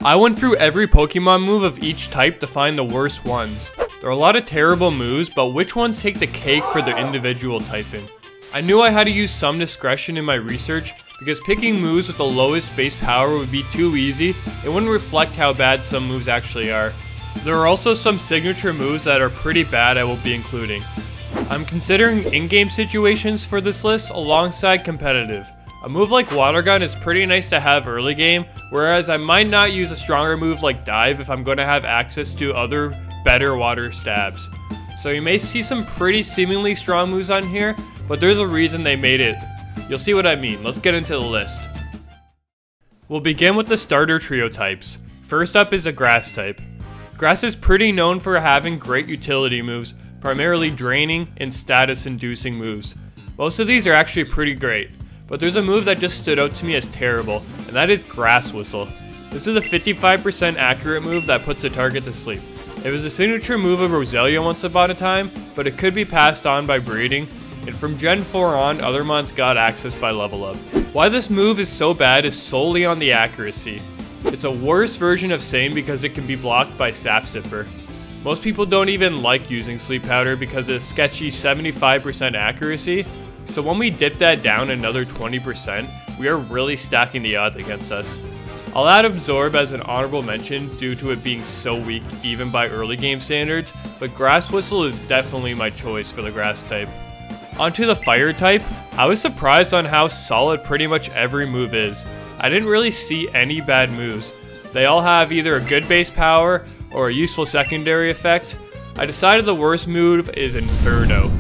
I went through every Pokemon move of each type to find the worst ones. There are a lot of terrible moves, but which ones take the cake for their individual typing? I knew I had to use some discretion in my research because picking moves with the lowest base power would be too easy. It wouldn't reflect how bad some moves actually are. There are also some signature moves that are pretty bad I will be including. I'm considering in-game situations for this list alongside competitive. A move like Water Gun is pretty nice to have early game, whereas I might not use a stronger move like Dive if I'm going to have access to other better water stabs. So you may see some pretty seemingly strong moves on here, but there's a reason they made it. You'll see what I mean. Let's get into the list. We'll begin with the starter trio types. First up is a Grass type. Grass is pretty known for having great utility moves, primarily draining and status inducing moves. Most of these are actually pretty great. But there's a move that just stood out to me as terrible, and that is Grass Whistle. This is a 55% accurate move that puts the target to sleep. It was a signature move of Roselia once upon a time, but it could be passed on by breeding, and from Gen 4 on, other mons got access by level up. Why this move is so bad is solely on the accuracy. It's a worse version of Same because it can be blocked by Sap Zipper. Most people don't even like using Sleep Powder because of the sketchy 75% accuracy, so when we dip that down another 20%, we are really stacking the odds against us. I'll add Absorb as an honorable mention due to it being so weak even by early game standards, but Grass Whistle is definitely my choice for the Grass type. Onto the Fire type, I was surprised on how solid pretty much every move is. I didn't really see any bad moves. They all have either a good base power or a useful secondary effect. I decided the worst move is Inferno.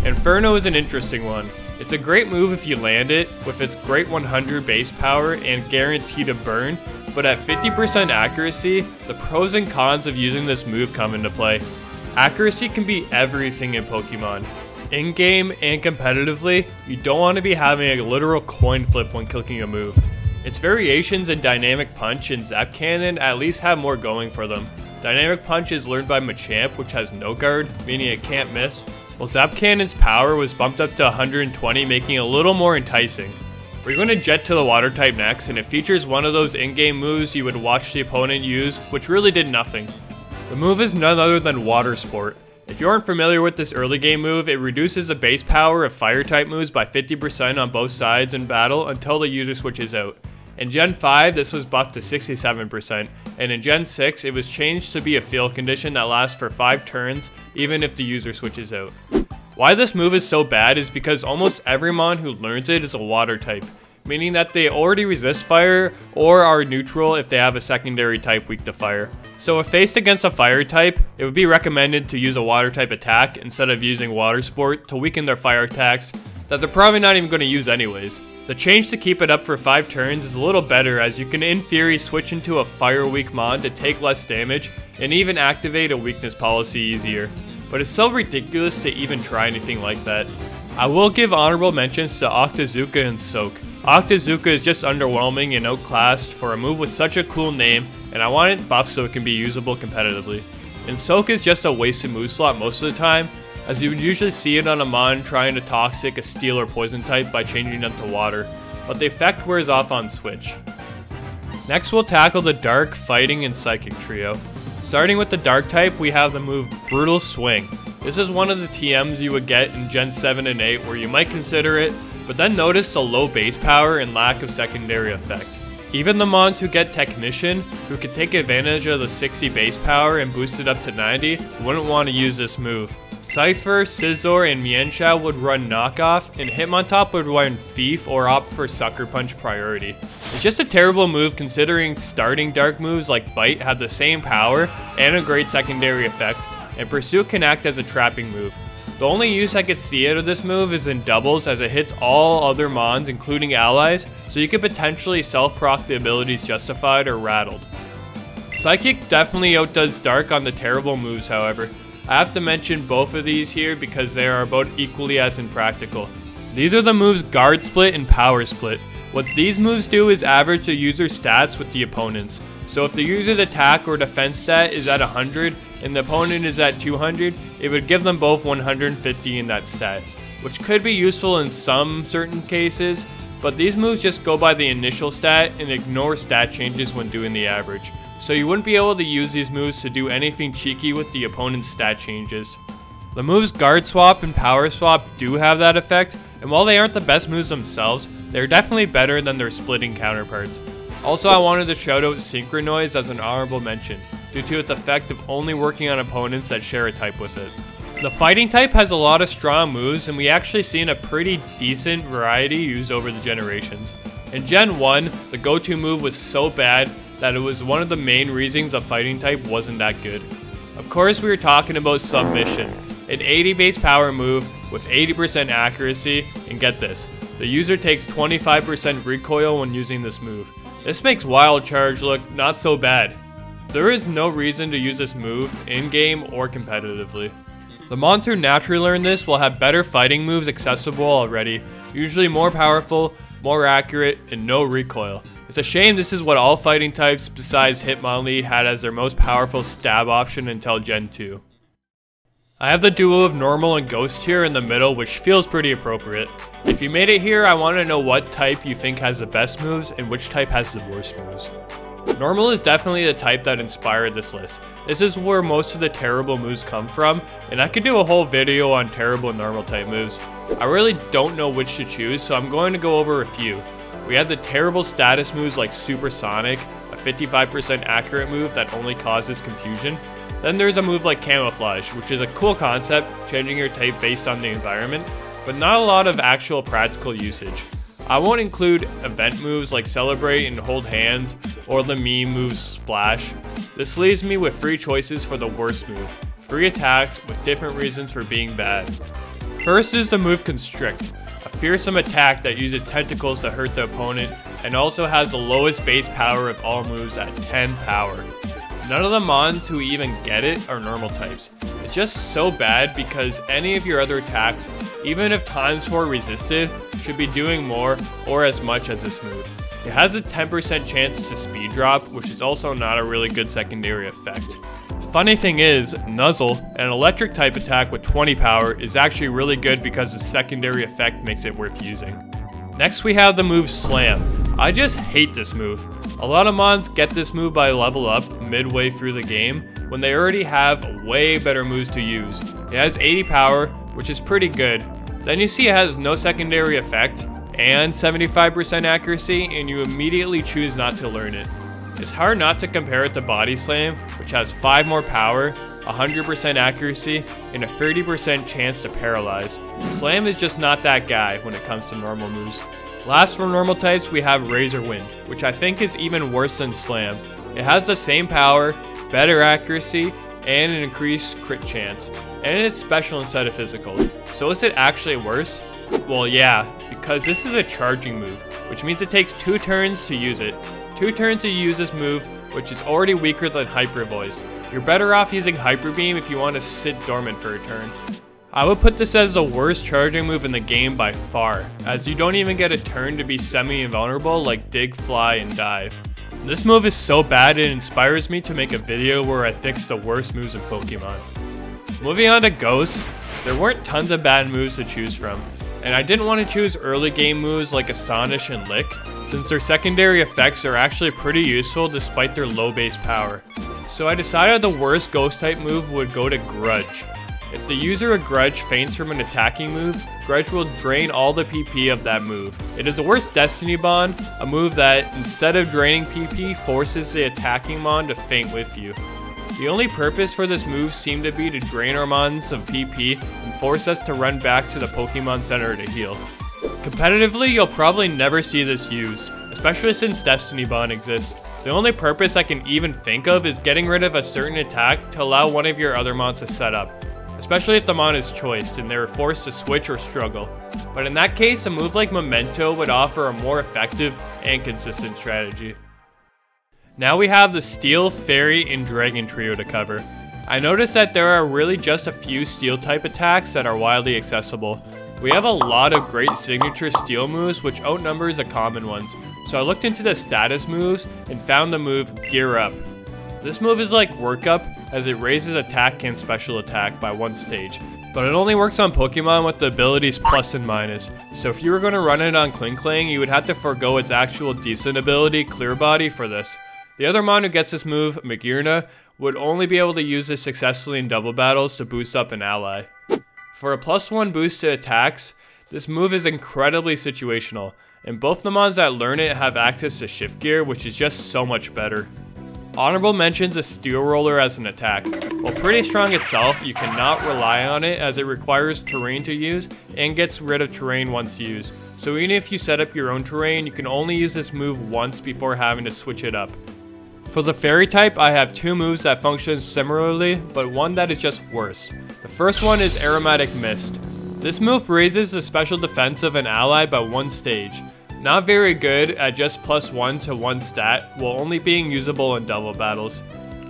Inferno is an interesting one. It's a great move if you land it with its great 100 base power and guarantee to burn, but at 50% accuracy, the pros and cons of using this move come into play. Accuracy can be everything in Pokemon. In-game and competitively, you don't want to be having a literal coin flip when clicking a move. Its variations in Dynamic Punch and Zap Cannon at least have more going for them. Dynamic Punch is learned by Machamp, which has no guard, meaning it can't miss, while Zap Cannon's power was bumped up to 120, making it a little more enticing. We're going to jet to the Water type next, and it features one of those in-game moves you would watch the opponent use, which really did nothing. The move is none other than Water Sport. If you aren't familiar with this early game move, it reduces the base power of Fire type moves by 50% on both sides in battle until the user switches out. In Gen 5, this was buffed to 67%, and in Gen 6, it was changed to be a field condition that lasts for 5 turns, even if the user switches out. Why this move is so bad is because almost every mon who learns it is a Water type, meaning that they already resist fire or are neutral if they have a secondary type weak to fire. So if faced against a Fire type, it would be recommended to use a Water type attack instead of using Water Sport to weaken their fire attacks that they're probably not even going to use anyways. The change to keep it up for 5 turns is a little better, as you can in theory switch into a fire weak mon to take less damage and even activate a weakness policy easier. But it's so ridiculous to even try anything like that. I will give honorable mentions to Octazooka and Soak. Octazooka is just underwhelming and outclassed for a move with such a cool name, and I want it buffed so it can be usable competitively. And Soak is just a wasted move slot most of the time, as you would usually see it on a mon trying to toxic a steel or poison type by changing them to water, but the effect wears off on switch. Next we'll tackle the Dark, Fighting, and Psychic trio. Starting with the Dark type, we have the move Brutal Swing. This is one of the TMs you would get in Gen 7 and 8 where you might consider it, but then notice the low base power and lack of secondary effect. Even the mons who get Technician, who can take advantage of the 60 base power and boost it up to 90, wouldn't want to use this move. Cypher, Scizor, and Mienshao would run Knockoff, and Hitmontop would run Thief or opt for Sucker Punch priority. It's just a terrible move considering starting dark moves like Bite have the same power and a great secondary effect, and Pursuit can act as a trapping move. The only use I could see out of this move is in doubles, as it hits all other mons including allies, so you could potentially self-proc the abilities Justified or Rattled. Psychic definitely outdoes Dark on the terrible moves, however. I have to mention both of these here because they are both equally as impractical. These are the moves Guard Split and Power Split. What these moves do is average the user's stats with the opponent's. So if the user's attack or defense stat is at 100 and the opponent is at 200, it would give them both 150 in that stat, which could be useful in some certain cases, but these moves just go by the initial stat and ignore stat changes when doing the average. so you wouldn't be able to use these moves to do anything cheeky with the opponent's stat changes. The moves Guard Swap and Power Swap do have that effect, and while they aren't the best moves themselves, they're definitely better than their splitting counterparts. Also, I wanted to shout out Synchronize as an honorable mention, due to its effect of only working on opponents that share a type with it. The fighting type has a lot of strong moves, and we actually seen a pretty decent variety used over the generations. In Gen 1, the go-to move was so bad that it was one of the main reasons the fighting type wasn't that good. Of course, we were talking about Submission, an 80 base power move with 80% accuracy, and get this, the user takes 25% recoil when using this move. This makes Wild Charge look not so bad. There is no reason to use this move in-game or competitively. The mons who naturally learn this will have better fighting moves accessible already, usually more powerful, more accurate, and no recoil. It's a shame this is what all fighting types besides Hitmonlee had as their most powerful stab option until Gen 2. I have the duo of Normal and Ghost here in the middle, which feels pretty appropriate. If you made it here, I want to know what type you think has the best moves and which type has the worst moves. Normal is definitely the type that inspired this list. This is where most of the terrible moves come from, and I could do a whole video on terrible normal type moves. I really don't know which to choose, so I'm going to go over a few. We have the terrible status moves like Supersonic, a 55% accurate move that only causes confusion. Then there's a move like Camouflage, which is a cool concept, changing your type based on the environment, but not a lot of actual practical usage. I won't include event moves like Celebrate and Hold Hands, or the meme move Splash. This leaves me with 3 choices for the worst move, 3 attacks with different reasons for being bad. First is the move Constrict, a fearsome attack that uses tentacles to hurt the opponent and also has the lowest base power of all moves at 10 power. None of the mons who even get it are normal types. It's just so bad because any of your other attacks, even if ×4 resisted, should be doing more or as much as this move. It has a 10% chance to speed drop, which is also not a really good secondary effect. Funny thing is, Nuzzle, an electric type attack with 20 power, is actually really good because the secondary effect makes it worth using. Next we have the move Slam. I just hate this move. A lot of mons get this move by level up midway through the game when they already have way better moves to use. It has 80 power, which is pretty good. Then you see it has no secondary effect and 75% accuracy, and you immediately choose not to learn it. It's hard not to compare it to Body Slam, which has 5 more power, 100% accuracy, and a 30% chance to paralyze. Slam is just not that guy when it comes to normal moves. Last for normal types, we have Razor Wind, which I think is even worse than Slam. It has the same power, better accuracy, and an increased crit chance, and it's special instead of physical. So is it actually worse? Well yeah, because this is a charging move, which means it takes 2 turns to use it. 2 turns to use this move, which is already weaker than Hyper Voice. You're better off using Hyper Beam if you want to sit dormant for a turn. I would put this as the worst charging move in the game by far, as you don't even get a turn to be semi-invulnerable like Dig, Fly, and Dive. This move is so bad it inspires me to make a video where I fix the worst moves in Pokemon. Moving on to Ghost, there weren't tons of bad moves to choose from, and I didn't want to choose early game moves like Astonish and Lick, since their secondary effects are actually pretty useful despite their low base power. So I decided the worst Ghost type move would go to Grudge. If the user of Grudge faints from an attacking move, Grudge will drain all the PP of that move. It is the worst Destiny Bond, a move that, instead of draining PP, forces the attacking mon to faint with you. The only purpose for this move seemed to be to drain our mons of PP and force us to run back to the Pokemon Center to heal. Competitively, you'll probably never see this used, especially since Destiny Bond exists. The only purpose I can even think of is getting rid of a certain attack to allow one of your other mons to set up, especially if the mon is choiced and they're forced to switch or struggle. But in that case, a move like Memento would offer a more effective and consistent strategy. Now we have the Steel, Fairy, and Dragon trio to cover. I noticed that there are really just a few Steel type attacks that are widely accessible. We have a lot of great signature Steel moves which outnumbers the common ones, so I looked into the status moves and found the move Gear Up. This move is like Work Up, as it raises attack and special attack by 1 stage, but it only works on Pokemon with the abilities plus and minus, so if you were going to run it on Klinklang, you would have to forego its actual decent ability, Clear Body, for this. The other mon who gets this move, Magirna, would only be able to use this successfully in double battles to boost up an ally. For a +1 boost to attacks, this move is incredibly situational, and both the mons that learn it have access to shift gear, which is just so much better. Honorable mentions a Steel Roller as an attack. While pretty strong itself, you cannot rely on it as it requires terrain to use and gets rid of terrain once used. So even if you set up your own terrain, you can only use this move once before having to switch it up. For the fairy type, I have two moves that function similarly, but one that is just worse. The first one is Aromatic Mist. This move raises the special defense of an ally by 1 stage. Not very good at just +1 to 1 stat, while only being usable in double battles.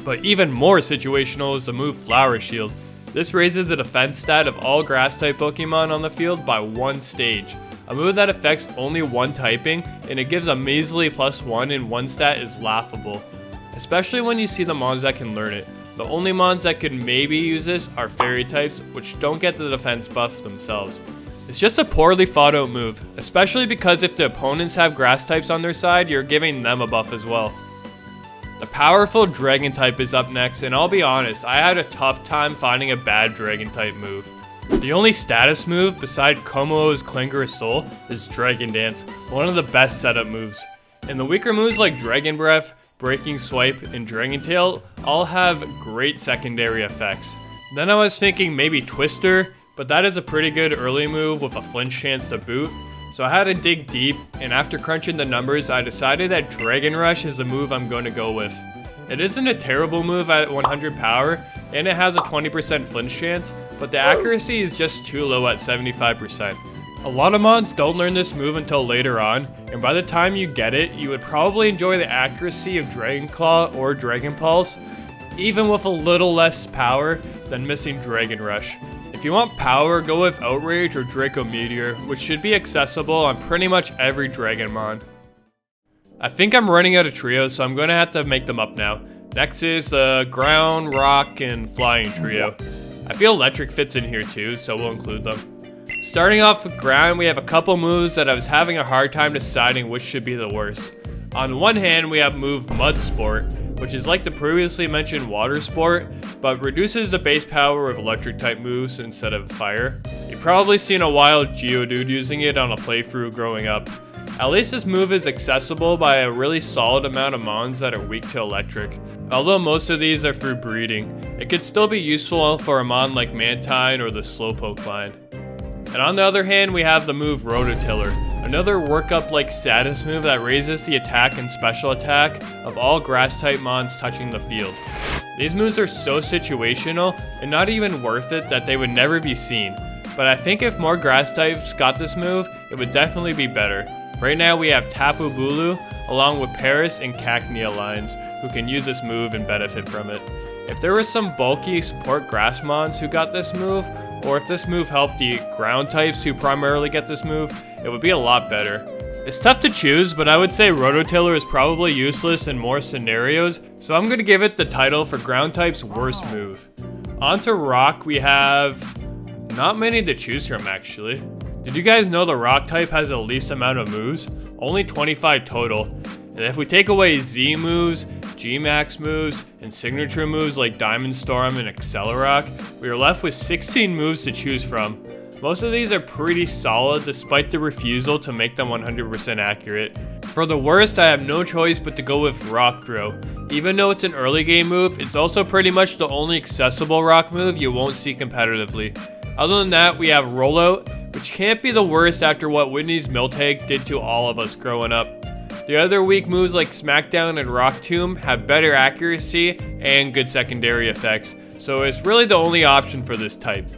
But even more situational is the move Flower Shield. This raises the defense stat of all grass type Pokemon on the field by 1 stage. A move that affects only one typing, and it gives a measly +1 in 1 stat is laughable. Especially when you see the mons that can learn it. The only mons that could maybe use this are fairy types, which don't get the defense buff themselves. It's just a poorly thought out move, especially because if the opponents have grass types on their side, you're giving them a buff as well. The powerful dragon type is up next, and I'll be honest, I had a tough time finding a bad dragon type move. The only status move beside Komo's Clinger's Soul is Dragon Dance, one of the best setup moves. And the weaker moves like Dragon Breath, Breaking Swipe, and Dragon Tail all have great secondary effects. Then I was thinking maybe Twister, but that is a pretty good early move with a flinch chance to boot, so I had to dig deep, and after crunching the numbers, I decided that Dragon Rush is the move I'm going to go with. It isn't a terrible move at 100 power, and it has a 20% flinch chance, but the accuracy is just too low at 75%. A lot of mons don't learn this move until later on, and by the time you get it, you would probably enjoy the accuracy of Dragon Claw or Dragon Pulse, even with a little less power than missing Dragon Rush. If you want power, go with Outrage or Draco Meteor, which should be accessible on pretty much every Dragonmon. I think I'm running out of trios, so I'm going to have to make them up now. Next is the Ground, Rock, and Flying trio. I feel Electric fits in here too, so we'll include them. Starting off with Ground, we have a couple moves that I was having a hard time deciding which should be the worst. On one hand, we have move Mud Sport, which is like the previously mentioned Water Sport, but reduces the base power of electric type moves instead of fire. You've probably seen a wild Geodude using it on a playthrough growing up. At least this move is accessible by a really solid amount of mons that are weak to electric. Although most of these are through breeding, it could still be useful for a mon like Mantine or the Slowpoke line. And on the other hand, we have the move Rototiller, another workup-like status move that raises the attack and special attack of all grass-type mons touching the field. These moves are so situational and not even worth it that they would never be seen, but I think if more grass types got this move, it would definitely be better. Right now we have Tapu Bulu along with Paris and Cacnea lines who can use this move and benefit from it. If there was some bulky support grass mons who got this move, or if this move helped the ground types who primarily get this move, it would be a lot better. It's tough to choose, but I would say Rototiller is probably useless in more scenarios, so I'm going to give it the title for ground type's worst move. On to Rock, we have not many to choose from actually. Did you guys know the Rock type has the least amount of moves? Only 25 total. And if we take away Z moves, G-Max moves, and signature moves like Diamond Storm and Accelerock, we are left with 16 moves to choose from. Most of these are pretty solid despite the refusal to make them 100% accurate. For the worst, I have no choice but to go with Rock Throw. Even though it's an early game move, it's also pretty much the only accessible rock move you won't see competitively. Other than that, we have Rollout, which can't be the worst after what Whitney's Miltank did to all of us growing up. The other weak moves like Smackdown and Rock Tomb have better accuracy and good secondary effects, so it's really the only option for this type.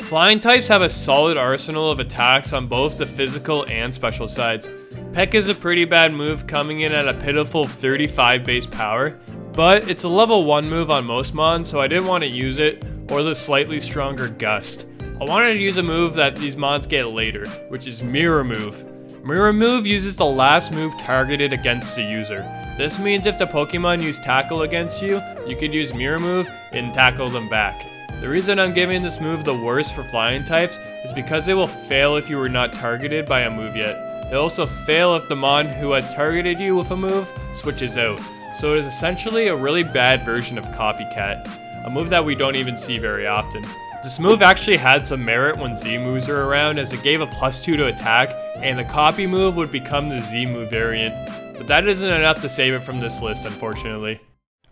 Flying types have a solid arsenal of attacks on both the physical and special sides. Peck is a pretty bad move coming in at a pitiful 35 base power, but it's a level 1 move on most mons, so I didn't want to use it, or the slightly stronger Gust. I wanted to use a move that these mons get later, which is Mirror Move. Mirror Move uses the last move targeted against the user. This means if the Pokemon use Tackle against you, you could use Mirror Move and tackle them back. The reason I'm giving this move the worst for flying types is because it will fail if you were not targeted by a move yet. It'll also fail if the mon who has targeted you with a move switches out. so it is essentially a really bad version of Copycat, a move that we don't even see very often. This move actually had some merit when Z moves are around, as it gave a +2 to attack, and the copy move would become the Z move variant, but that isn't enough to save it from this list, unfortunately.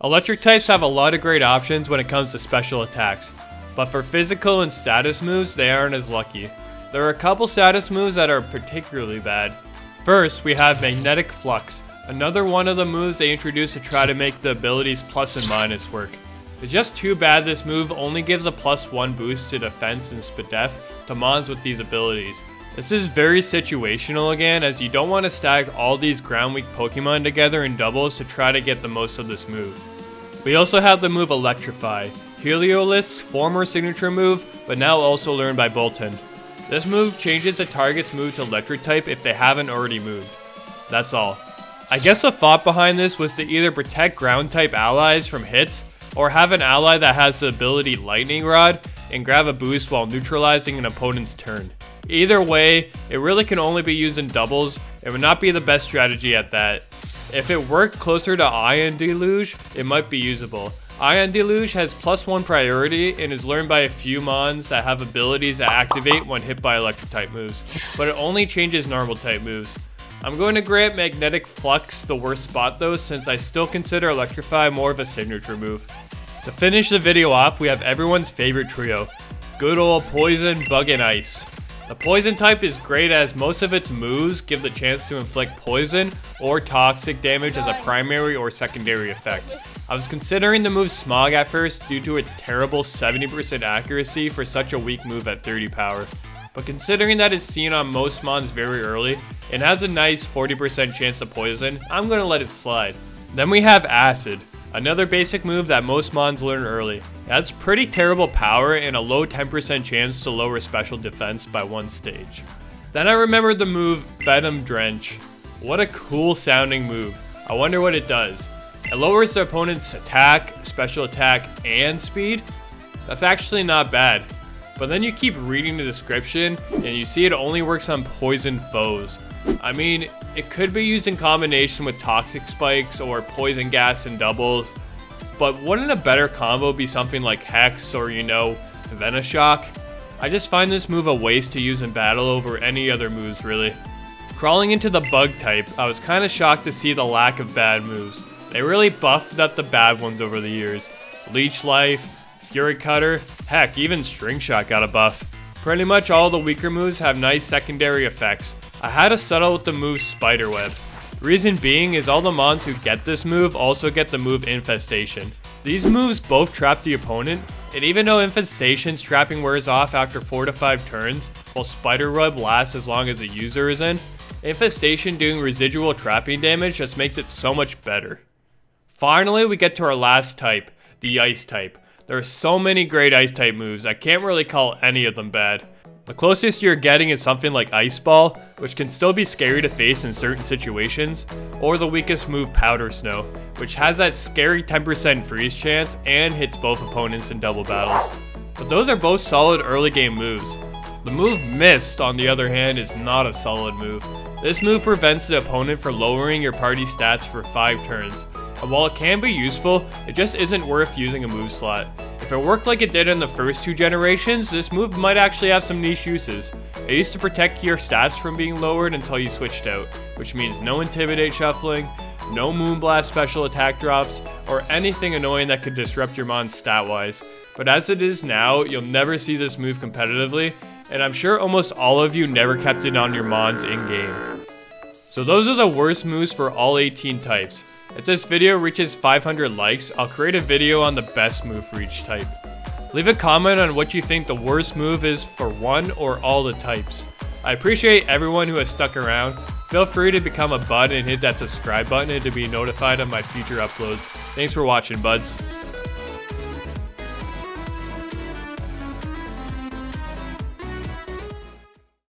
Electric types have a lot of great options when it comes to special attacks, but for physical and status moves, they aren't as lucky. There are a couple status moves that are particularly bad. First, we have Magnetic Flux, another one of the moves they introduced to try to make the abilities plus and minus work. It's just too bad this move only gives a +1 boost to defense and SPDEF to mons with these abilities. This is very situational again, as you don't want to stack all these ground weak Pokemon together in doubles to try to get the most of this move. We also have the move Electrify, Heliolith's former signature move, but now also learned by Boltund. This move changes a target's move to electric type if they haven't already moved. That's all. I guess the thought behind this was to either protect ground type allies from hits, or have an ally that has the ability Lightning Rod and grab a boost while neutralizing an opponent's turn. Either way, it really can only be used in doubles, and would not be the best strategy at that. If it worked closer to Ion Deluge, it might be usable. Ion Deluge has +1 priority and is learned by a few mons that have abilities that activate when hit by electric type moves, but it only changes normal type moves. I'm going to grant Magnetic Flux the worst spot though, since I still consider Electrify more of a signature move. To finish the video off, we have everyone's favorite trio, good old Poison, Bug, and Ice. The Poison type is great as most of its moves give the chance to inflict poison or toxic damage as a primary or secondary effect. I was considering the move Smog at first due to its terrible 70% accuracy for such a weak move at 30 power, but considering that it's seen on most mons very early and has a nice 40% chance to poison, I'm going to let it slide. Then we have Acid, another basic move that most mons learn early. It has pretty terrible power and a low 10% chance to lower special defense by 1 stage. Then I remembered the move Venom Drench. What a cool sounding move. I wonder what it does. It lowers the opponent's attack, special attack, and speed. That's actually not bad. But then you keep reading the description and you see it only works on poison foes. I mean, it could be used in combination with Toxic Spikes or Poison Gas in doubles, but wouldn't a better combo be something like Hex or, Venoshock? I just find this move a waste to use in battle over any other moves really. Crawling into the Bug type, I was kinda shocked to see the lack of bad moves. They really buffed up the bad ones over the years. Leech Life, Fury Cutter, heck, even String Shot got a buff. Pretty much all the weaker moves have nice secondary effects. I had to settle with the move Spiderweb. Reason being is all the mons who get this move also get the move Infestation. These moves both trap the opponent, and even though Infestation's trapping wears off after 4 to 5 turns, while Spiderweb lasts as long as the user is in, Infestation doing residual trapping damage just makes it so much better. Finally, we get to our last type, the Ice type. There are so many great Ice type moves, I can't really call any of them bad. The closest you're getting is something like Ice Ball, which can still be scary to face in certain situations, or the weakest move Powder Snow, which has that scary 10% freeze chance and hits both opponents in double battles. But those are both solid early game moves. The move Mist, on the other hand, is not a solid move. This move prevents the opponent from lowering your party stats for 5 turns. And while it can be useful, it just isn't worth using a move slot. If it worked like it did in the first 2 generations, this move might actually have some niche uses. It used to protect your stats from being lowered until you switched out, which means no Intimidate shuffling, no Moonblast special attack drops, or anything annoying that could disrupt your mon stat-wise. But as it is now, you'll never see this move competitively, and I'm sure almost all of you never kept it on your mons in-game. So those are the worst moves for all 18 types. If this video reaches 500 likes, I'll create a video on the best move for each type. Leave a comment on what you think the worst move is for one or all the types. I appreciate everyone who has stuck around. Feel free to become a bud and hit that subscribe button to be notified of my future uploads. Thanks for watching, buds.